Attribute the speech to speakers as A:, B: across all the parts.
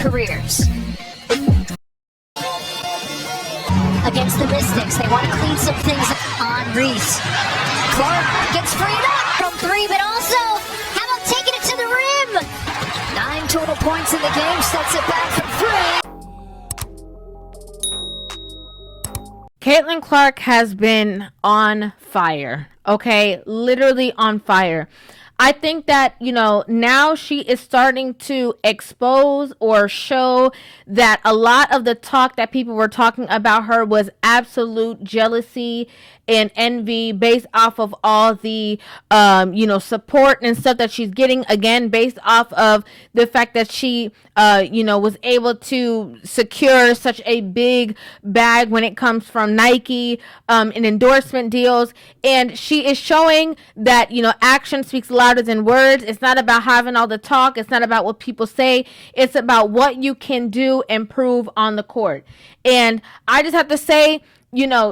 A: careers. Against the Mystics, they want to clean some things on Reese. Clark gets freed up from three, but also, how about taking it to the rim? 9 total points in the game, sets it back from three.
B: Caitlin Clark has been on fire, okay? Literally on fire. I think that, now she is starting to expose or show that a lot of the talk that people were talking about her was absolute jealousy and envy based off of all the, support and stuff that she's getting, again, based off of the fact that she, was able to secure such a big bag when it comes from Nike, and endorsement deals. And she is showing that, action speaks louder than words. It's not about having all the talk. It's not about what people say. It's about what you can do and prove on the court. And I just have to say,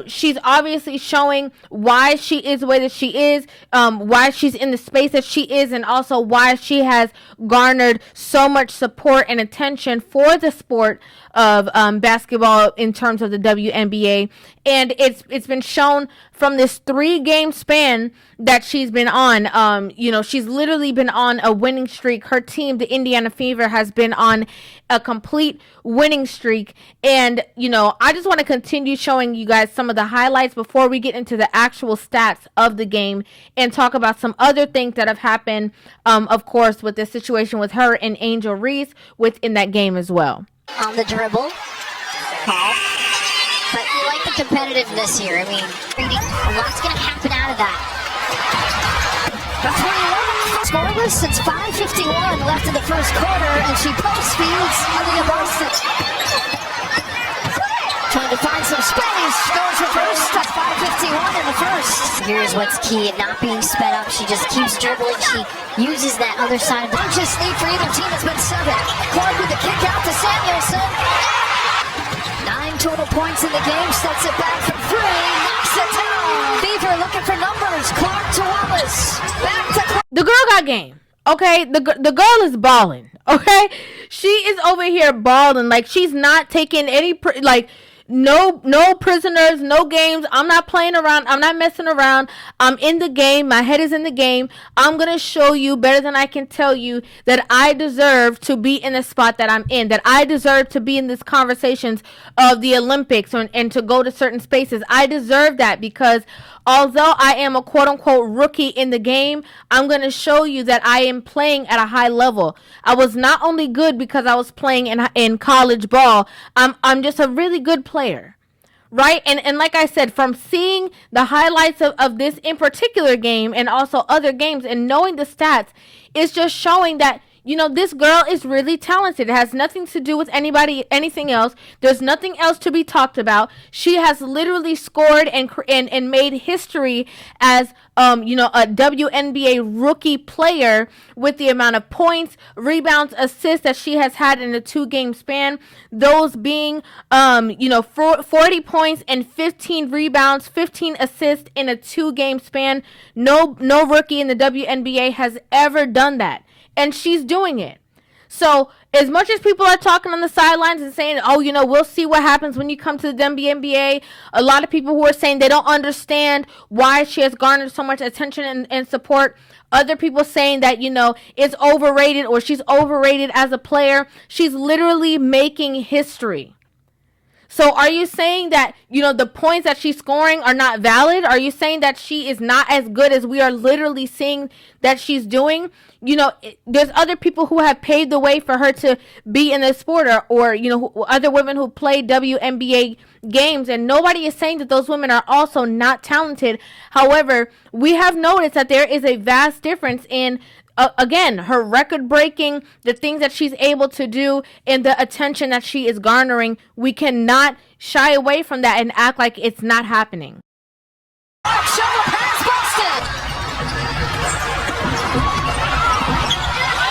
B: she's obviously showing why she is the way that she is, why she's in the space that she is, and also why she has garnered so much support and attention for the sport of basketball in terms of the WNBA. And it's been shown from this 3-game span that she's been on. She's literally been on a winning streak. Her team, the Indiana Fever, has been on a complete winning streak. And, I just want to continue showing you guys some of the highlights before we get into the actual stats of the game and talk about some other things that have happened, of course, with the situation with her and Angel Reese within that game as well.
A: On the dribble. But you like the competitiveness here. I mean, a lot's going to happen out of that. The 3-1, scoreless since 5:51 left in the first quarter, and she post feeds Aaliyah Boston. Trying to find some space, goes for first, that's 5:51 in the first. Here's what's key, not being sped up, she just keeps dribbling, she uses that other side of the just lead for either team has been 7. Clark with the kick out to Samuelson. 9 total points in the game, sets it back from 3, knocks it down. Beaver looking for numbers, Clark to Wallace, back to Clark.
B: The girl got game. Okay, the girl is balling. Okay, she is over here balling like she's not taking any no prisoners, no games. I'm not playing around. I'm not messing around. I'm in the game. My head is in the game. I'm going to show you better than I can tell you that I deserve to be in the spot that I'm in, that I deserve to be in these conversations of the Olympics and to go to certain spaces. I deserve that because although I am a quote-unquote rookie in the game, I'm going to show you that I am playing at a high level. I was not only good because I was playing in college ball. I'm just a really good player, right? And like I said, from seeing the highlights of this in particular game and also other games and knowing the stats, it's just showing that this girl is really talented. It has nothing to do with anything else. There's nothing else to be talked about. She has literally scored and made history as, a WNBA rookie player with the amount of points, rebounds, assists that she has had in a 2-game span. Those being, 40 points and 15 rebounds, 15 assists in a 2-game span. No rookie in the WNBA has ever done that. And she's doing it. So as much as people are talking on the sidelines and saying, we'll see what happens when you come to the WNBA, a lot of people who are saying they don't understand why she has garnered so much attention and support. Other people saying that, it's overrated or she's overrated as a player. She's literally making history. So are you saying that, the points that she's scoring are not valid? Are you saying that she is not as good as we are literally seeing that she's doing? There's other people who have paved the way for her to be in the sport or other women who play WNBA games, and nobody is saying that those women are also not talented. However, we have noticed that there is a vast difference in again, her record breaking, the things that she's able to do, and the attention that she is garnering. We cannot shy away from that and act like it's not happening.
A: Shovel pass busted.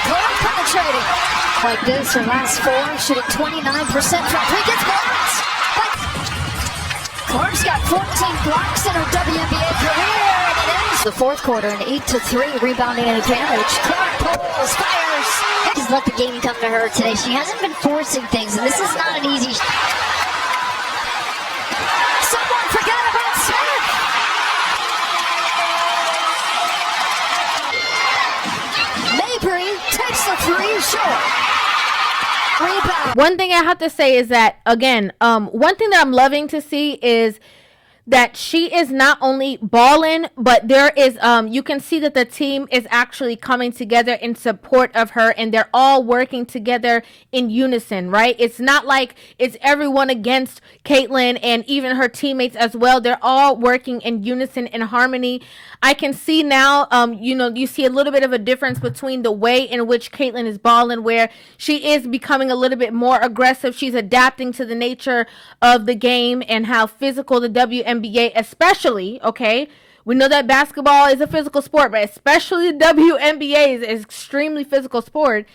A: Clark penetrating. Like this, her last 4, shooting 29% from 3, gets blocked. But Clark's got 14 blocks in her WNBA career. ends the fourth quarter, an 8-3 rebounding advantage. Clark pulls, fires. Just let the game come to her today. She hasn't been forcing things, and this is not an easy. Someone forgot about Smith. Mabry takes the three short. Rebound.
B: One thing I have to say is that, again, one thing that I'm loving to see is that she is not only balling, but there is, you can see that the team is actually coming together in support of her, and they're all working together in unison, right? It's not like it's everyone against Caitlin and even her teammates as well. They're all working in unison, in harmony. I can see now, you see a little bit of a difference between the way in which Caitlin is balling, where she is becoming a little bit more aggressive. She's adapting to the nature of the game and how physical the WNBA, especially, okay? We know that basketball is a physical sport, but especially the WNBA is an extremely physical sport.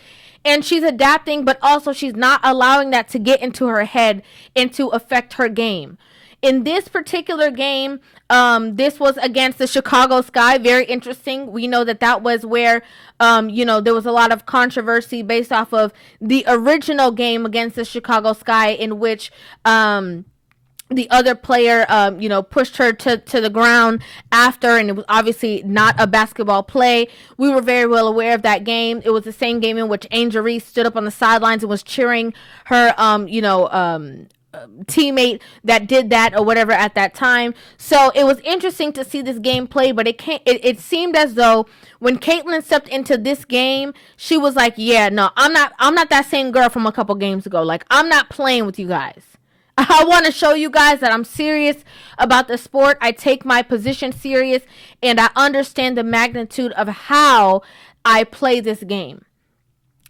B: And she's adapting, but also she's not allowing that to get into her head and to affect her game. In this particular game, this was against the Chicago Sky. Very interesting. We know that was where, there was a lot of controversy based off of the original game against the Chicago Sky, in which the other player, pushed her to the ground after, and it was obviously not a basketball play. We were very well aware of that game. It was the same game in which Angel Reese stood up on the sidelines and was cheering her, teammate that did that or whatever at that time. So it was interesting to see this game play, but it seemed as though when Caitlin stepped into this game, she was like, yeah, no, I'm not that same girl from a couple games ago. Like, I'm not playing with you guys. I want to show you guys that I'm serious about the sport. I take my position serious, and I understand the magnitude of how I play this game.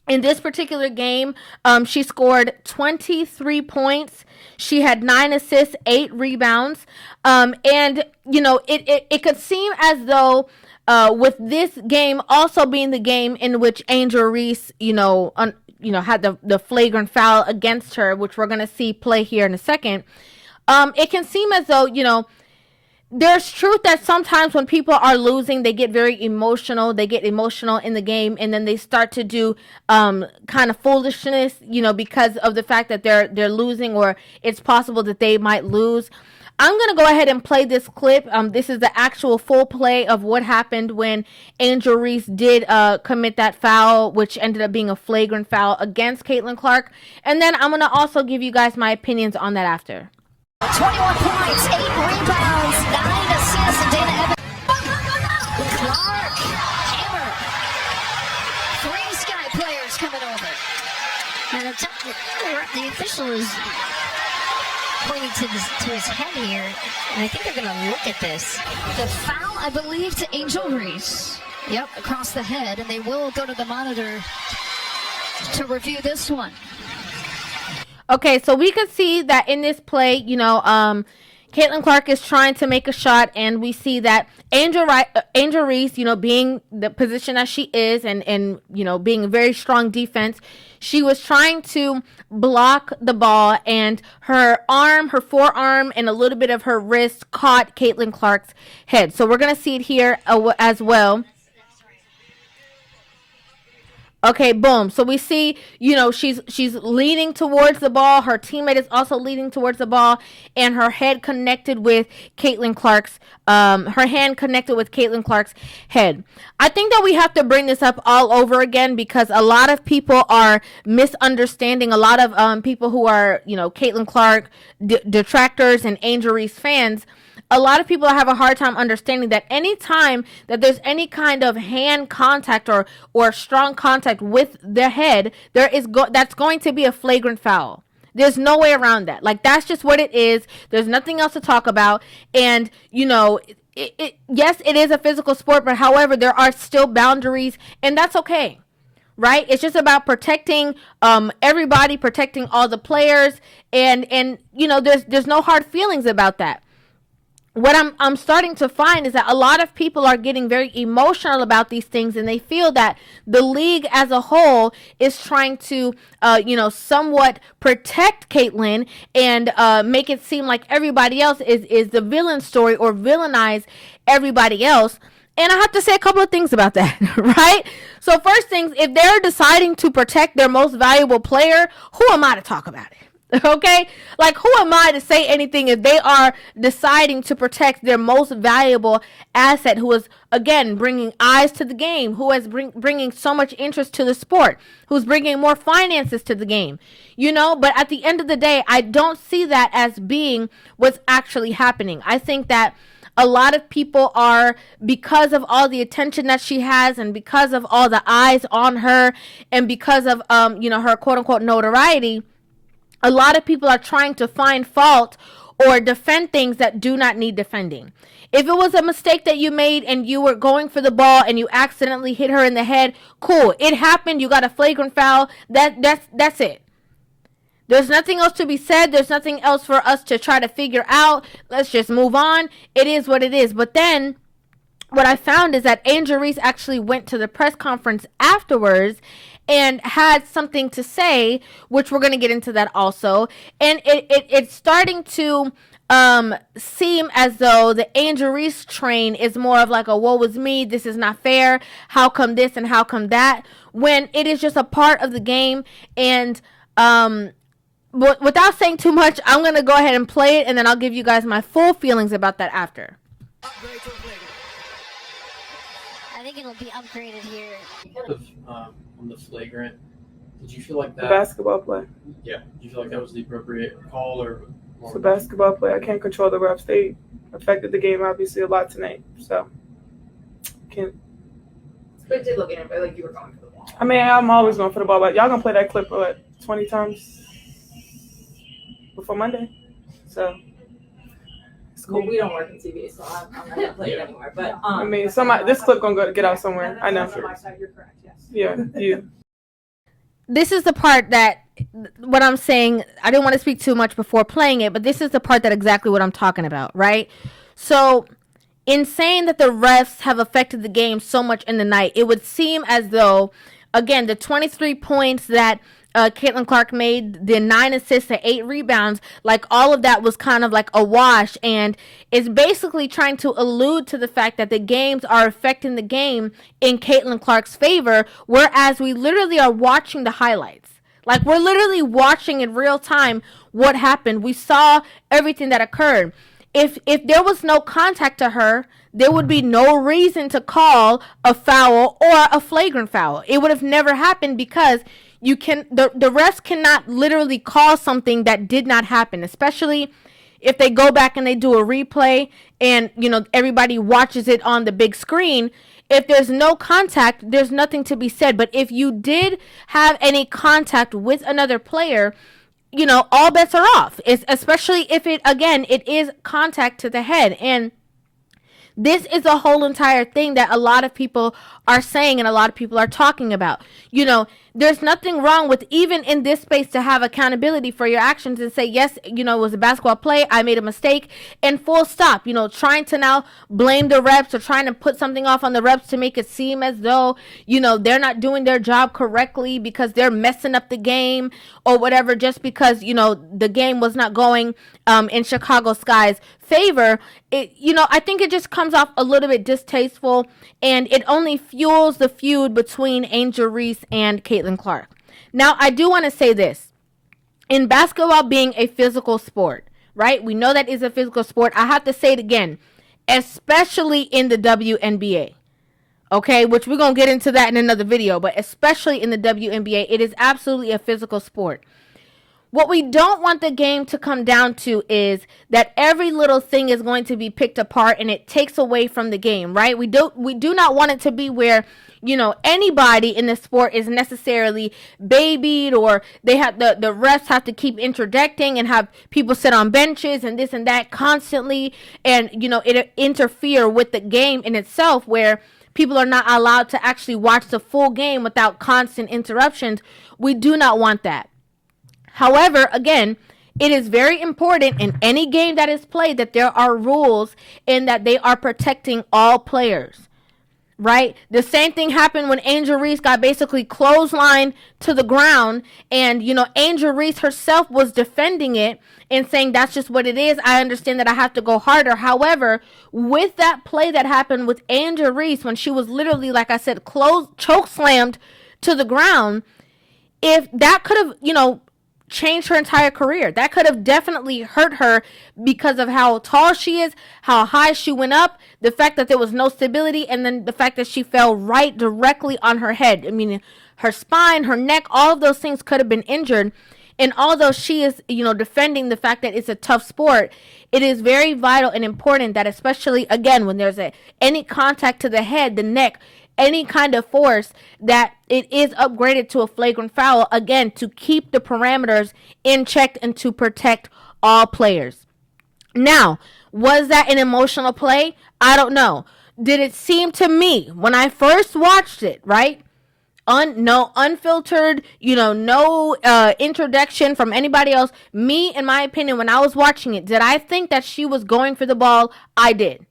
B: In this particular game, she scored 23 points. She had 9 assists, 8 rebounds. It could seem as though with this game also being the game in which Angel Reese, had the flagrant foul against her, which we're going to see play here in a second. It can seem as though, there's truth that sometimes when people are losing, they get very emotional. They get emotional in the game, and then they start to do kind of foolishness, because of the fact that they're losing, or it's possible that they might lose. I'm going to go ahead and play this clip. This is the actual full play of what happened when Angel Reese did commit that foul, which ended up being a flagrant foul against Caitlin Clark. And then I'm going to also give you guys my opinions on that after.
A: 21 points, 8 rebounds, 9 assists, and Dana Evans. Clark, hammer. 3 Sky players coming over. And the official is pointing to his head here, and I think they're going to look at this. The foul, I believe, to Angel Reese. Yep, across the head, and they will go to the monitor to review this one.
B: Okay, so we could see that in this play, Caitlin Clark is trying to make a shot, and we see that Angel Reese, being the position that she is, and being a very strong defense, she was trying to block the ball, and her forearm, and a little bit of her wrist caught Caitlin Clark's head. So we're going to see it here as well. Okay, boom. So we see, she's leaning towards the ball. Her teammate is also leaning towards the ball, and her head connected with Caitlin Clark's, her hand connected with Caitlin Clark's head. I think that we have to bring this up all over again, because a lot of people are misunderstanding. A lot of people who are, Caitlin Clark detractors and Angel Reese fans, a lot of people have a hard time understanding that any time that there's any kind of hand contact or strong contact with the head, that's going to be a flagrant foul. There's no way around that. Like, that's just what it is. There's nothing else to talk about. And, yes, it is a physical sport, but however, there are still boundaries, and that's okay. Right? It's just about protecting everybody, protecting all the players, and there's no hard feelings about that. what I'm starting to find is that a lot of people are getting very emotional about these things, and they feel that the league as a whole is trying to, somewhat protect Caitlyn and make it seem like everybody else is the villain story, or villainize everybody else. And I have to say a couple of things about that, right? So first things, if they're deciding to protect their most valuable player, who am I to talk about it? Okay, like, who am I to say anything if they are deciding to protect their most valuable asset, who is, again, bringing eyes to the game, who is bringing so much interest to the sport, who's bringing more finances to the game, But at the end of the day, I don't see that as being what's actually happening. I think that a lot of people are, because of all the attention that she has, and because of all the eyes on her, and because of her quote unquote notoriety, a lot of people are trying to find fault or defend things that do not need defending. If it was a mistake that you made and you were going for the ball and you accidentally hit her in the head, cool. It happened. You got a flagrant foul. That's it. There's nothing else to be said. There's nothing else for us to try to figure out. Let's just move on. It is what it is. But then what I found is that Angel Reese actually went to the press conference afterwards and had something to say, which we're going to get into that also. And it's starting to seem as though the Angel Reese train is more of like a woe is me, this is not fair, how come this and how come that, when it is just a part of the game. And without saying too much, I'm going to go ahead and play it, and then I'll give you guys my full feelings about that after.
A: I think it'll be upgraded here.
C: On the flagrant, did you feel like that?
D: The basketball play.
C: Yeah. Did you feel like that was the appropriate call, or?
D: It's a basketball play. I can't control the refs. They affected the game obviously a lot tonight. So can't.
E: But it did look in, but like you were going for the ball.
D: I mean, I'm always going for the ball, but y'all gonna play that clip 20 times before Monday. So.
E: Well, we don't work in TV, so I'm not gonna play it anymore. But
D: I mean, this clip gonna get out somewhere. I know.
E: On my side, you're correct. Yes.
D: Yeah. You.
B: This is the part that what I'm saying. I didn't want to speak too much before playing it, but this is the part that exactly what I'm talking about, right? So, in saying that the refs have affected the game so much in the night, it would seem as though, again, the 23 points that Caitlin Clark made, the 9 assists, the 8 rebounds, like all of that was kind of like a wash, and it's basically trying to allude to the fact that the games are affecting the game in Caitlin Clark's favor, whereas we literally are watching the highlights. Like, we're literally watching in real time what happened. We saw everything that occurred. If there was no contact to her, there would be no reason to call a foul or a flagrant foul. It would have never happened, because the refs cannot literally call something that did not happen, especially if they go back and they do a replay and, everybody watches it on the big screen. If there's no contact, there's nothing to be said. But if you did have any contact with another player, all bets are off. Especially if it is contact to the head. And this is a whole entire thing that a lot of people are saying and a lot of people are talking about. There's nothing wrong with, even in this space, to have accountability for your actions and say, yes, it was a basketball play, I made a mistake, and full stop. Trying to now blame the reps or trying to put something off on the reps to make it seem as though, they're not doing their job correctly because they're messing up the game or whatever, just because, the game was not going in Chicago Sky's favor. I think it just comes off a little bit distasteful, and it only fuels the feud between Angel Reese and Caitlin Clark. Now, I do want to say this. In basketball being a physical sport, right? We know that is a physical sport. I have to say it again, especially in the WNBA. Okay, which we're going to get into that in another video, but especially in the WNBA, it is absolutely a physical sport. What we don't want the game to come down to is that every little thing is going to be picked apart and it takes away from the game, right? We do not want it to be where, anybody in the sport is necessarily babied, or they have the refs have to keep interjecting and have people sit on benches and this and that constantly, and it interfere with the game in itself, where people are not allowed to actually watch the full game without constant interruptions. We do not want that. However, again, it is very important in any game that is played that there are rules and that they are protecting all players. Right? The same thing happened when Angel Reese got basically clotheslined to the ground, and Angel Reese herself was defending it and saying that's just what it is. I understand that I have to go harder. However, with that play that happened with Angel Reese when she was literally, like I said, choke slammed to the ground, if that could have, changed her entire career. That could have definitely hurt her because of how tall she is, how high she went up, the fact that there was no stability, and then the fact that she fell right directly on her head. I mean, her spine, her neck, all of those things could have been injured. And although she is, defending the fact that it's a tough sport, it is very vital and important that, especially, again, when there's any contact to the head, the neck, any kind of force, that it is upgraded to a flagrant foul, again, to keep the parameters in check and to protect all players. Now, was that an emotional play? I don't know. Did it seem to me when I first watched it, right? No unfiltered, no introduction from anybody else. Me, in my opinion, when I was watching it, did I think that she was going for the ball? I did.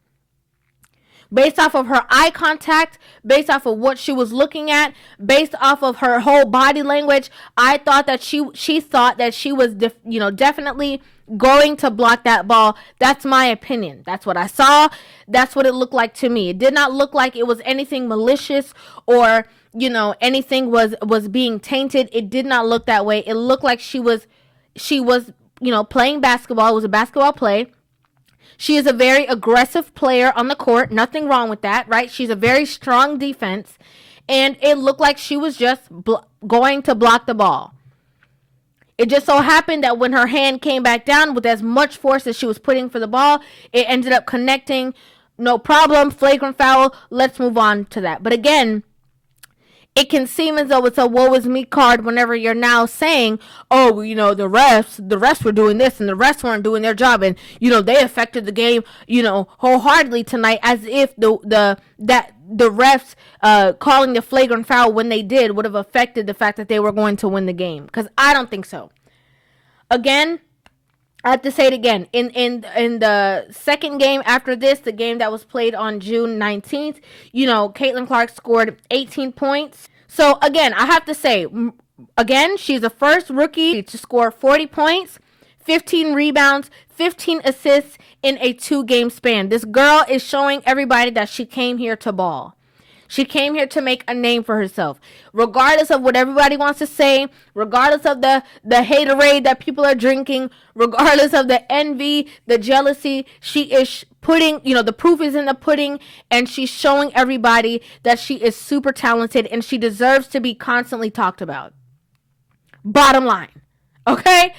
B: Based off of her eye contact, based off of what she was looking at, based off of her whole body language, I thought that she thought that she was, definitely going to block that ball. That's my opinion. That's what I saw. That's what it looked like to me. It did not look like it was anything malicious or, anything was being tainted. It did not look that way. It looked like she was, playing basketball. It was a basketball play. She is a very aggressive player on the court. Nothing wrong with that, right? She's a very strong defense. And it looked like she was just going to block the ball. It just so happened that when her hand came back down with as much force as she was putting for the ball, it ended up connecting. No problem. Flagrant foul. Let's move on to that. But again, it can seem as though it's a woe is me card whenever you're now saying, oh, the refs were doing this and the refs weren't doing their job, and they affected the game, wholeheartedly tonight, as if the refs calling the flagrant foul when they did would have affected the fact that they were going to win the game. Because I don't think so. Again, I have to say it again. In the second game after this, the game that was played on June 19th, Caitlin Clark scored 18 points. So, again, I have to say, she's the first rookie to score 40 points, 15 rebounds, 15 assists in a 2-game span. This girl is showing everybody that she came here to ball. She came here to make a name for herself. Regardless of what everybody wants to say, regardless of the haterade that people are drinking, regardless of the envy, the jealousy, she is putting, the proof is in the pudding, and she's showing everybody that she is super talented and she deserves to be constantly talked about. Bottom line. Okay?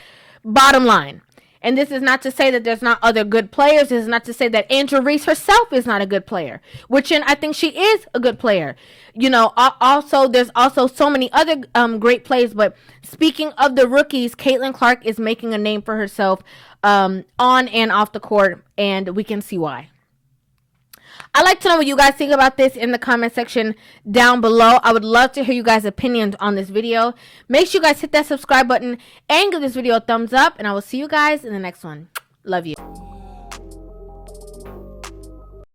B: Bottom line. And this is not to say that there's not other good players. This is not to say that Angel Reese herself is not a good player, which I think she is a good player. Also, there's also so many other great plays. But speaking of the rookies, Caitlin Clark is making a name for herself on and off the court, and we can see why. I'd like to know what you guys think about this in the comment section down below. I would love to hear you guys' opinions on this video. Make sure you guys hit that subscribe button and give this video a thumbs up. And I will see you guys in the next one. Love you.